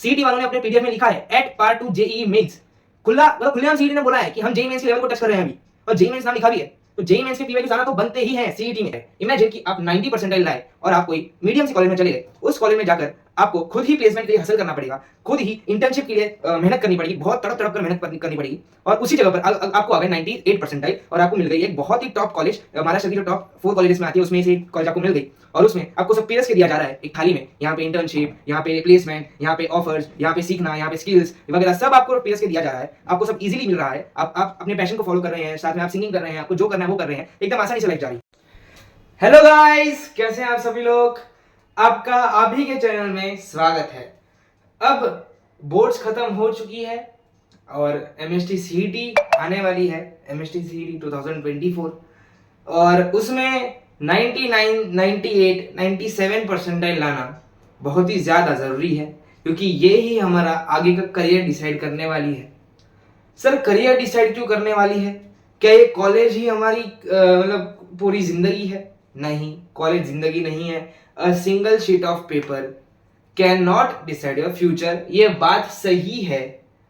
CET वालों ने अपने पीडीएफ में लिखा है at part two JEE mains. खुलेआम सीईटी ने बोला है कि हम जेईई मेंस के लेवल को टच कर रहे हैं अभी, और जेईई मेंस नाम लिखा भी है। तो जेईई मेंस के पीवाईक्यूज आना तो बनते ही हैं सीईटी में। इमेजिन कि आप 90 परसेंटाइल लाए और आप कोई मीडियम से कॉलेज में चले गए। उस कॉलेज में जाकर आपको खुद ही प्लेसमेंट के लिए हासिल करना पड़ेगा, खुद ही इंटर्नशिप के लिए मेहनत करनी पड़ेगी, बहुत तड़प तड़प कर मेहनत करनी पड़ेगी। और उसी जगह पर आपको आ गए 98 परसेंटाइल और आपको मिल गई एक बहुत ही टॉप कॉलेज, महाराष्ट्र की जो टॉप 4 कॉलेजेस में आती है उसमें से कॉलेज आपको मिल गई। और उसमें आपको सब पेरस के दिया जा रहा है एक थाली में। यहाँ पे इंटर्नशिप, यहाँ पे प्लेसमेंट, यहाँ पे ऑफर्स, यहाँ पे सीखना, यहाँ पे स्किल्स वगैरह सब आपको पेरस के दिया जा रहा है। आपको सब इजीली मिल रहा है। आप अपने पैशन को फॉलो कर रहे हैं, साथ में आप सिंगिंग कर रहे हैं, आपको जो करना है वो कर रहे हैं, एकदम आसानी से लाइफ जा रही है। हेलो गाइस, कैसे हैं आप सभी लोग? आपका आप ही के चैनल में स्वागत है। अब बोर्ड्स खत्म हो चुकी है और एमएसटी सीईटी आने वाली है, एमएसटी सीईटी 2024, और उसमें 99, 98, 97 परसेंटाइल लाना बहुत ही ज़्यादा ज़रूरी है, क्योंकि ये ही हमारा आगे का करियर डिसाइड करने वाली है। सर, करियर डिसाइड क्यों करने वाली है? क्या ये कॉलेज ही हमारी मतलब पूरी जिंदगी है? नहीं, कॉलेज जिंदगी नहीं है। A single sheet of paper can not decide your future. ये बात सही है,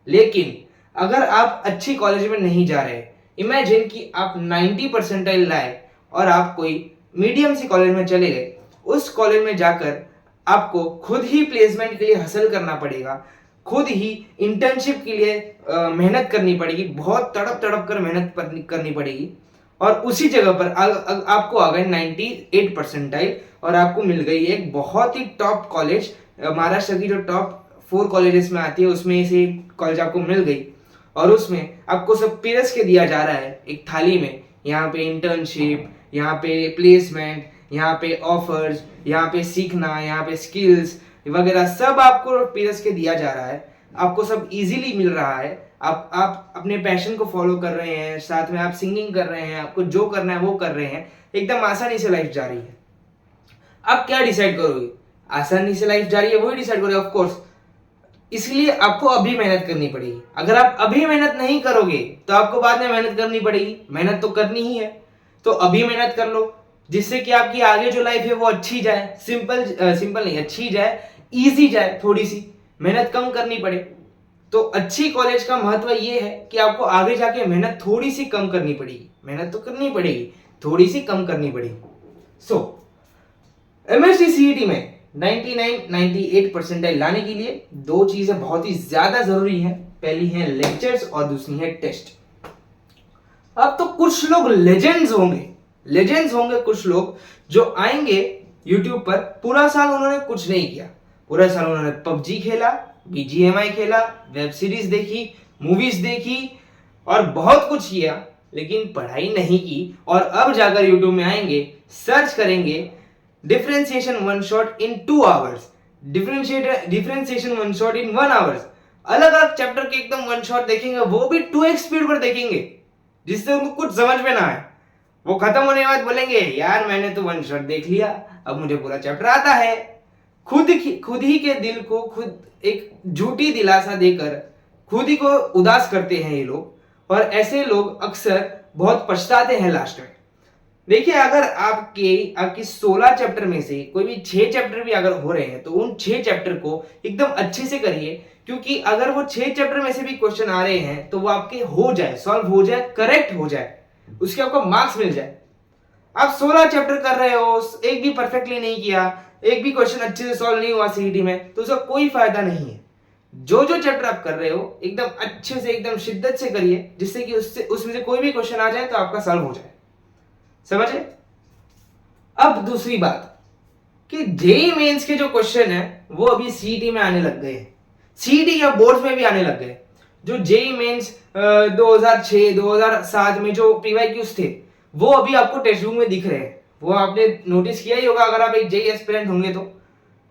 लेकिन अगर आप अच्छी कॉलेज में नहीं जा रहे, इमेजिन कि आप 90 परसेंटाइल लाए और आप कोई मीडियम सी कॉलेज में चले गए। उस कॉलेज में जाकर आपको खुद ही प्लेसमेंट के लिए हासिल करना पड़ेगा, खुद ही इंटर्नशिप के लिए मेहनत करनी पड़ेगी, बहुत तड़प तड़प कर मेहनत करनी पड़ेगी। और उसी जगह पर आपको आ गए 98 परसेंटाइल और आपको मिल गई एक बहुत ही टॉप कॉलेज, महाराष्ट्र की जो टॉप 4 कॉलेजेस में आती है उसमें से कॉलेज आपको मिल गई। और उसमें आपको सब पेरस के दिया जा रहा है एक थाली में। यहाँ पे इंटर्नशिप, यहाँ पे प्लेसमेंट, यहाँ पे ऑफर्स, यहाँ पे सीखना, यहाँ पे स्किल्स वगैरह सब आपको पेरस के दिया जा रहा है। आपको सब इजीली मिल रहा है। आप अपने पैशन को फॉलो कर रहे हैं, साथ में आप सिंगिंग कर रहे हैं, आपको जो करना है वो कर रहे हैं, एकदम आसानी से लाइफ जा रही है। आप क्या डिसाइड करोगे? आसानी से लाइफ जा रही है वही डिसाइड करोगे ऑफ कोर्स। इसलिए आपको अभी मेहनत करनी पड़ेगी। अगर आप अभी मेहनत नहीं करोगे तो आपको बाद में मेहनत करनी पड़ेगी। मेहनत तो करनी ही है, तो अभी मेहनत कर लो, जिससे कि आपकी आगे जो लाइफ है वो अच्छी जाए। सिंपल नहीं, अच्छी जाए, इजी जाए, थोड़ी सी मेहनत कम करनी पड़े। तो अच्छी कॉलेज का महत्व ये है कि आपको आगे जाके मेहनत थोड़ी सी कम करनी पड़ेगी। मेहनत तो करनी पड़ेगी, थोड़ी सी कम करनी पड़ेगी। सो एमएसटी सीईटी में 99, 98 परसेंटाइल लाने के लिए 2 चीजें बहुत ही ज्यादा जरूरी है। पहली है लेक्चर्स और दूसरी है टेस्ट। अब तो कुछ लोग लेजेंड्स होंगे कुछ लोग जो आएंगे यूट्यूब पर। पूरा साल उन्होंने कुछ नहीं किया, पूरा साल उन्होंने पबजी खेला, बीजीएमआई खेला, वेब सीरीज देखी, मूवीज देखी और बहुत कुछ किया, लेकिन पढ़ाई नहीं की। और अब जाकर यूट्यूब में आएंगे, सर्च करेंगे differentiation one shot in 2 hours, differentiation one shot in 1 hours. अलग अलग चैप्टर के एकदम वन शॉट देखेंगे, वो भी 2x स्पीड पर देखेंगे, जिससे उनको कुछ समझ में ना आए। वो खत्म होने के बाद बोलेंगे यार मैंने तो वन शॉट देख लिया, अब मुझे पूरा चैप्टर आता है। खुद ही के दिल को खुद एक झूठी दिलासा देकर खुद ही को उदास करते हैं ये लोग। और ऐसे लोग अक्सर बहुत पछताते हैं लास्ट में। देखिए, अगर आपकी 16 चैप्टर में से कोई भी 6 चैप्टर भी अगर हो रहे हैं तो उन 6 चैप्टर को एकदम अच्छे से करिए, क्योंकि अगर वो 6 चैप्टर में से भी क्वेश्चन आ रहे हैं तो वो आपके हो जाए, सॉल्व हो जाए, करेक्ट हो जाए, उसके आपको मार्क्स मिल जाए। आप 16 चैप्टर कर रहे हो, एक भी परफेक्टली नहीं किया, एक भी क्वेश्चन अच्छे से सॉल्व नहीं हुआ सीईटी में, तो उसका कोई फायदा नहीं है। जो चैप्टर आप कर रहे हो एकदम अच्छे से, एकदम शिद्दत से करिए, जिससे कि उसमें से कोई भी क्वेश्चन आ जाए तो आपका सॉल्व हो जाए। समझे? अब दूसरी बात कि जेईई मेंस के जो क्वेश्चन है वो अभी सीईटी में आने लग गए हैं, सीईटी या बोर्ड्स में भी आने लग गए। जो जेईई मेंस 2006, 2007 में जो पीवाईक्यूज थे वो अभी आपको टेक्स्ट बुक में दिख रहे हैं। वो आपने नोटिस किया ही होगा अगर आप एक जेईई एस्पिरेंट होंगे तो।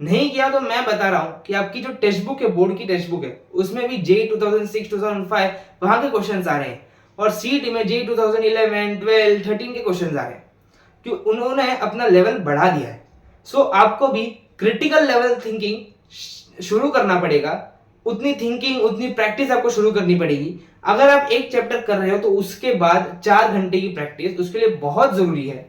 नहीं किया तो मैं बता रहा हूं कि आपकी जो टेक्स्ट बुक है, बोर्ड की टेक्स्ट बुक है, उसमें भी जेईई 2006, 2005 वहां के क्वेश्चंस आ रहे हैं। और सीईटी में जेईई 2011, 12, 13 के क्वेश्चंस आ रहे हैं, क्योंकि उन्होंने अपना लेवल बढ़ा दिया है। सो आपको भी क्रिटिकल लेवल थिंकिंग शुरू करना पड़ेगा। उतनी थिंकिंग, उतनी प्रैक्टिस आपको शुरू करनी पड़ेगी। अगर आप एक चैप्टर कर रहे हो तो उसके बाद 4 घंटे की प्रैक्टिस उसके लिए बहुत जरूरी है।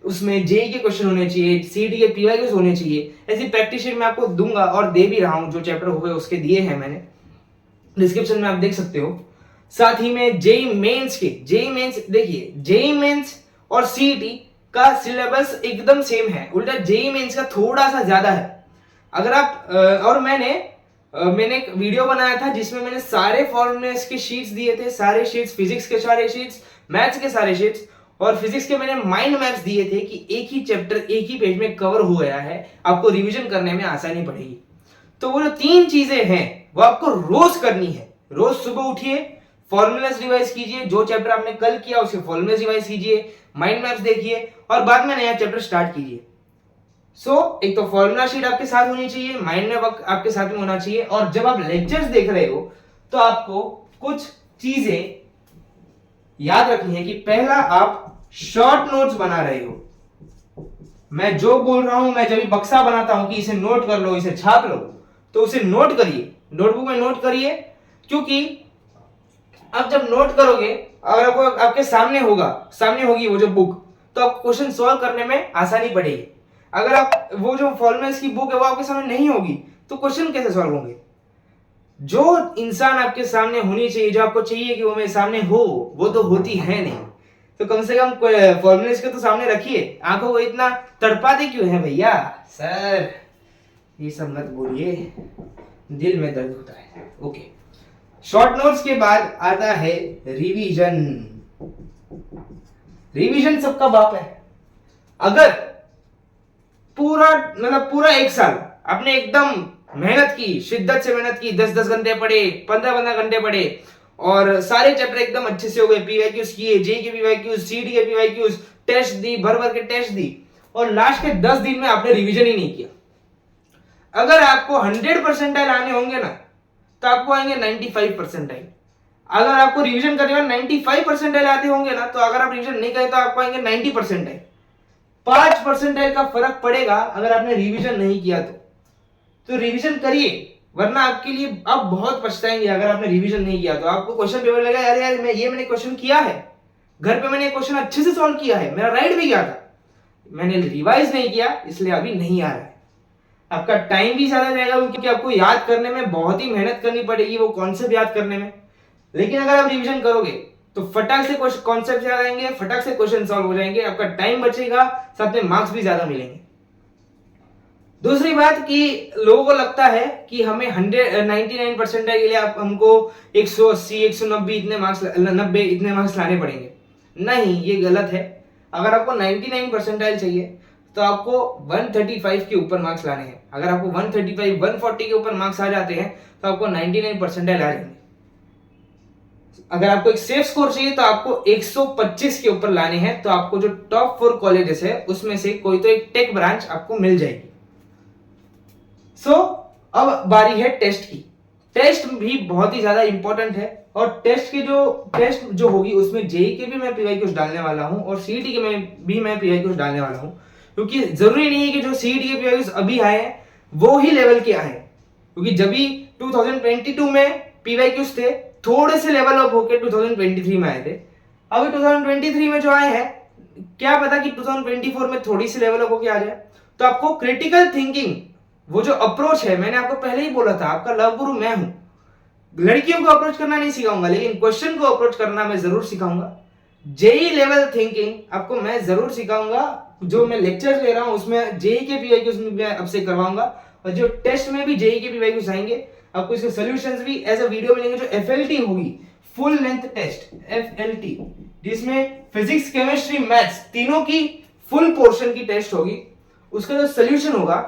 उसमें जेई के क्वेश्चन होने चाहिए, सीईटी के पीवाईक्यूज होने चाहिए। ऐसी प्रैक्टिस शीट मैं आपको दूंगा और दे भी रहा हूँ, जो चैप्टर हो गए उसके दिए हैं मैंने, डिस्क्रिप्शन में आप देख सकते हो। साथ ही में जेई मेंस देखिए जेई मेंस और सीईटी का सिलेबस एकदम सेम है, उल्टा जेई मेंस का थोड़ा सा ज्यादा है। अगर आप और मैंने एक वीडियो बनाया था जिसमें मैंने सारे फॉर्मूलेस के शीट्स दिए थे, सारे शीट्स, फिजिक्स के सारे शीट्स, मैथ्स के सारे शीट्स और फिजिक्स के मैंने माइंड मैप्स दिए थे कि एक ही चैप्टर एक ही पेज में कवर हो गया है, आपको रिवीजन करने में आसानी पड़ेगी। तो वो जो 3 चीजें हैं वो आपको रोज करनी है। रोज सुबह उठिए, फॉर्मूलाज रिवाइज कीजिए, जो चैप्टर आपने कल किया उसके फॉर्मूलाज रिवाइज कीजिए, माइंड मैप्स देखिए और बाद में नया चैप्टर स्टार्ट कीजिए। एक तो फॉर्मूला शीट आपके साथ होनी चाहिए, माइंड मैप आपके साथ में होना चाहिए, और जब आप लेक्चर्स देख रहे हो तो आपको कुछ चीजें याद रखनी है कि पहला आप शॉर्ट नोट्स बना रहे हो। मैं जो बोल रहा हूं, मैं जब भी बक्सा बनाता हूं कि इसे नोट कर लो, इसे छाप लो, तो उसे नोट करिए, नोटबुक में नोट करिए, क्योंकि अब जब नोट करोगे, अगर आपको आपके सामने होगी वो जो बुक, तो आपको क्वेश्चन सॉल्व करने में आसानी पड़ेगी। अगर आप वो जो फॉर्मूलाज की बुक है वो आपके सामने नहीं होगी तो क्वेश्चन कैसे सॉल्व होंगे। जो इंसान आपके सामने होनी चाहिए, जो आपको चाहिए कि वो मेरे सामने हो, वो तो होती है नहीं। तो कम से कम फॉर्मूलाज के तो सामने रखिए। आंखों को इतना तड़पाते क्यों है भैया? सर ये सब मत बोलिए, दिल में दर्द होता है। ओके, शॉर्ट नोट्स के बाद आता है रिवीजन। रिवीजन सबका बाप है। अगर पूरा 1 साल आपने एकदम मेहनत की, शिद्दत से मेहनत की, 10-10 घंटे पढ़े, 15-15 घंटे पढ़े और सारे चैप्टर एकदम अच्छे से हो गए, पीवाईक्यूज किए, जेई के पीवाईक्यूज, सीडी के पीवाईक्यूज, टेस्ट दी, भर के टेस्ट दी, और लास्ट के 10 दिन में आपने रिवीजन ही नहीं किया। अगर आपको 100 परसेंटाइल आने होंगे ना, तो आपको आएंगे 95 परसेंटाइल। अगर आपको रिवीजन करने में 95 परसेंटाइल आते होंगे ना, तो अगर आप रिवीजन नहीं करें तो आपको आएंगे 90 परसेंटाइल। 5 परसेंटाइल का फर्क पड़ेगा अगर आपने रिवीजन नहीं किया तो रिवीजन करिए, वरना आपके लिए आप बहुत पछताएंगे अगर आपने रिवीजन नहीं किया तो। आपको क्वेश्चन पेपर लगा, अरे यार मैंने क्वेश्चन किया है, घर पे मैंने क्वेश्चन अच्छे से सॉल्व किया है, मेरा राइट भी गया था, मैंने रिवाइज नहीं किया इसलिए अभी नहीं आ रहा है। आपका टाइम भी ज्यादा जाएगा क्योंकि आपको याद करने में बहुत ही मेहनत करनी पड़ेगी वो कॉन्सेप्ट याद करने में। लेकिन अगर आप रिवीजन करोगे तो फटाक से कॉन्सेप्ट याद आएंगे, फटाक से क्वेश्चन सॉल्व हो जाएंगे, आपका टाइम बचेगा, साथ में मार्क्स भी ज्यादा मिलेंगे। दूसरी बात कि लोगों को लगता है कि हमें 99 परसेंटाइल के लिए हमको 180, 190 इतने मार्क्स 90 इतने मार्क्स लाने पड़ेंगे। नहीं, ये गलत है। अगर आपको 99 परसेंटाइल चाहिए तो आपको 135 के ऊपर मार्क्स लाने हैं। अगर आपको 135, 140 के ऊपर मार्क्स आ जाते हैं तो आपको 99 परसेंटाइल आ जाएंगे। अगर आपको एक सेफ स्कोर चाहिए तो आपको 125 के ऊपर लाने हैं, तो आपको जो टॉप 4 कॉलेजेस है उसमें से कोई तो एक टेक ब्रांच आपको मिल जाएगी। अब बारी है टेस्ट की। टेस्ट भी बहुत ही ज्यादा इंपॉर्टेंट है, और टेस्ट जो होगी उसमें जेई के भी मैं पीवाईक्यूज डालने वाला हूं और सीईटी के भी मैं पीवाईक्यूज डालने वाला हूं, क्योंकि जरूरी नहीं है कि जो सीईटी के पीवाईक्यूज अभी आए हैं वो ही लेवल के आए, क्योंकि जब भी 2022 में पीवाईक्यूज थे थोड़े से लेवल अप होकर 2023 में आए थे। अभी 2023 में जो आए हैं, क्या पता कि 2024 में थोड़ी सी लेवल अप होकर आ जाए। तो आपको क्रिटिकल थिंकिंग, वो जो अप्रोच है, मैंने आपको पहले ही बोला था, आपका लव गुरु मैं हूं। लड़कियों को अप्रोच करना नहीं सिखाऊंगा, लेकिन क्वेश्चन को अप्रोच करना मैं जरूर सिखाऊंगा। जेई लेवल थिंकिंग आपको मैं जरूर सिखाऊंगा। जो मैं लेक्चर ले रहा हूं उसमें जेई के पीवाईक्यूज में मैं आपसे करवाऊंगा, और जो टेस्ट में भी जेई के पीवाईक्यूज आएंगे आपको इसके सॉल्यूशंस भी एज अ वीडियो मिलेंगे। जो एफएलटी होगी, फुल लेंथ टेस्ट एफएलटी, जिसमें फिजिक्स, केमिस्ट्री, मैथ्स तीनों की फुल पोर्शन की टेस्ट होगी, उसका जो सोल्यूशन होगा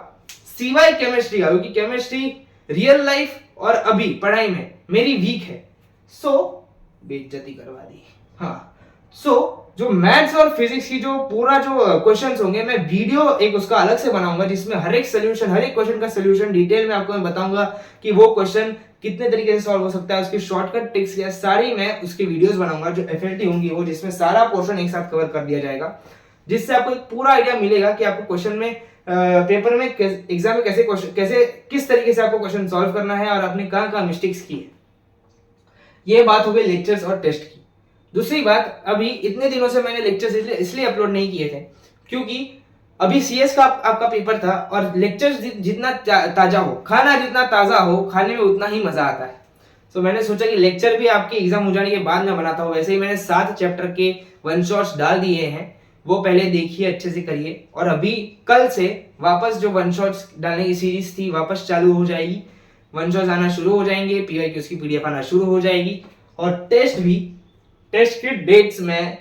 सिवाय केमिस्ट्री का, क्योंकि केमिस्ट्री रियल लाइफ और अभी पढ़ाई में मेरी वीक है, बेइज्जती करवा दी। हाँ, जो मैथ्स और फिजिक्स की जो पूरा जो क्वेश्चंस होंगे, मैं वीडियो एक उसका अलग से बनाऊंगा जिसमें हर एक क्वेश्चन का सोल्यूशन डिटेल में आपको मैं बताऊंगा कि वो क्वेश्चन कितने तरीके से सॉल्व हो सकता है, उसकी शॉर्टकट ट्रिक्स क्या, सारी मैं उसकी वीडियोस बनाऊंगा जो एफएलटी होंगी, वो जिसमें सारा पोर्शन एक साथ कवर कर दिया जाएगा, जिससे आपको एक पूरा आइडिया मिलेगा कि आपको क्वेश्चन में पेपर में एग्जाम में कैसे किस तरीके से आपको क्वेश्चन सॉल्व करना है और आपने कहां मिस्टेक्स की है। ये बात हो गई लेक्चर्स और टेस्ट की। दूसरी बात, अभी इतने दिनों से मैंने लेक्चर्स इसलिए अपलोड नहीं किए थे क्योंकि अभी सीएस का आपका पेपर था और लेक्चर जितना ताजा हो, खाना जितना ताजा हो, खाने में उतना ही मजा आता है। तो मैंने सोचा कि लेक्चर भी आपके एग्जाम हो जाने के बाद में बनाता हूँ। वैसे ही मैंने 7 चैप्टर के वन शॉट्स डाल दिए हैं, वो पहले देखिए, अच्छे से करिए। और अभी कल से वापस जो वन शॉट्स डालने की सीरीज थी वापस चालू हो जाएगी, वन शॉट्स आना शुरू हो जाएंगे, पीवाईक्यूज की पीडीएफ आना शुरू हो जाएगी। और टेस्ट की डेट्स मैं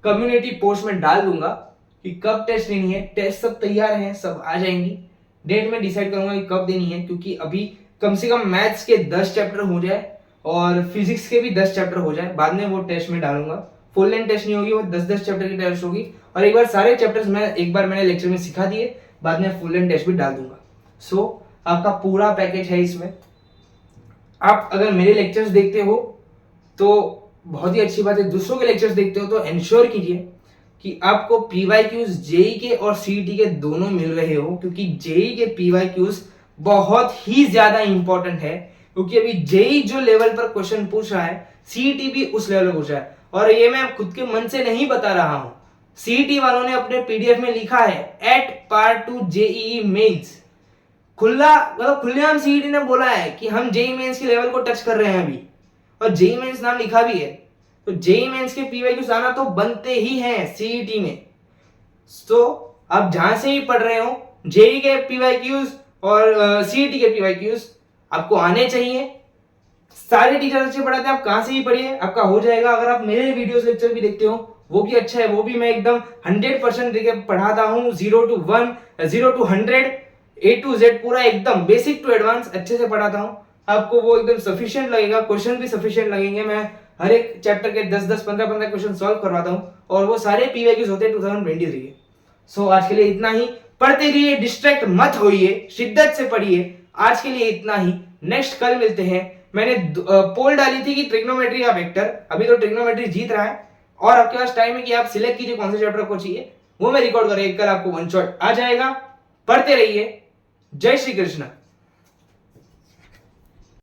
कम्युनिटी पोस्ट में डाल दूंगा कि कब टेस्ट लेनी है। टेस्ट सब तैयार हैं, सब आ जाएंगी। डेट में डिसाइड करूंगा कि कब देनी है, क्योंकि अभी कम से कम मैथ्स के 10 चैप्टर हो जाए और फिजिक्स के भी 10 चैप्टर हो जाए, बाद में वो टेस्ट में डालूंगा। फुल लेंथ टेस्ट नहीं होगी, वो 10-10 चैप्टर की टेस्ट होगी। और एक बार सारे चैप्टर्स मैंने लेक्चर में सिखा दिए, बाद में फुल लेंथ टेस्ट भी डाल दूंगा। सो आपका पूरा पैकेज है इसमें। आप अगर मेरे लेक्चर्स देखते हो तो बहुत ही अच्छी बात है, दूसरों के लेक्चर्स देखते हो तो इंश्योर कीजिए कि आपको पीवाईक्यूज जेई के और सीईटी के दोनों मिल रहे हो, क्योंकि जेई के पीवाईक्यूज बहुत ही ज्यादा इंपॉर्टेंट है। क्योंकि अभी जेई जो लेवल पर क्वेश्चन पूछ रहा है, सीईटी भी उस लेवल पर पूछ रहा है। और ये मैं खुद के मन से नहीं बता रहा हूं, सीईटी वालों ने अपने पीडीएफ में लिखा है एट पार्ट 2 जेईई मेंस। खुलेआम सीईटी ने बोला है कि हम जेई मेंस के लेवल को टच कर रहे हैं अभी, और जेई मेंस नाम लिखा भी है। तो जेई मेंस के पीवाईक्यूज आना तो बनते ही हैं सीईटी में। तो आप जहां से ही पढ़ रहे हो, जेई के पीवाईक्यूज और सीईटी के पीवाईक्यूज आपको आने चाहिए। सारे टीचर अच्छे पढ़ाते हैं, आप कहां से ही पढ़िए, आपका हो जाएगा। अगर आप मेरे वीडियोस लेक्चर भी देखते हो वो भी अच्छा है, वो भी मैं एकदम 100% देके पढ़ाता हूँ। 0 to 1, 0 to 100, A to Z पूरा एकदम बेसिक टू एडवांस अच्छे से पढ़ाता हूँ। आपको वो एकदम सफिशिएंट लगेगा, क्वेश्चन भी सफिशिएंट लगेंगे। मैं हर एक चैप्टर के 10-10, 15-15 क्वेश्चन सॉल्व करवाता हूँ, और वो सारे पीवाईक्यूज होते हैं 2023 के। सो आज के लिए इतना ही। पढ़ते रहिए, डिस्ट्रैक्ट मत होइए, शिद्दत से पढ़िए। आज के लिए इतना ही, नेक्स्ट कल मिलते हैं। मैंने पोल डाली थी कि ट्रिग्नोमेट्री या वेक्टर, अभी तो ट्रिग्नोमेट्री जीत रहा है, और आपके पास टाइम है कि आप सिलेक्ट कीजिए कौन से चैप्टर को चाहिए, वो मैं रिकॉर्ड करेंगे। कल आपको वन शॉट आ जाएगा। पढ़ते रहिए। जय श्री कृष्ण।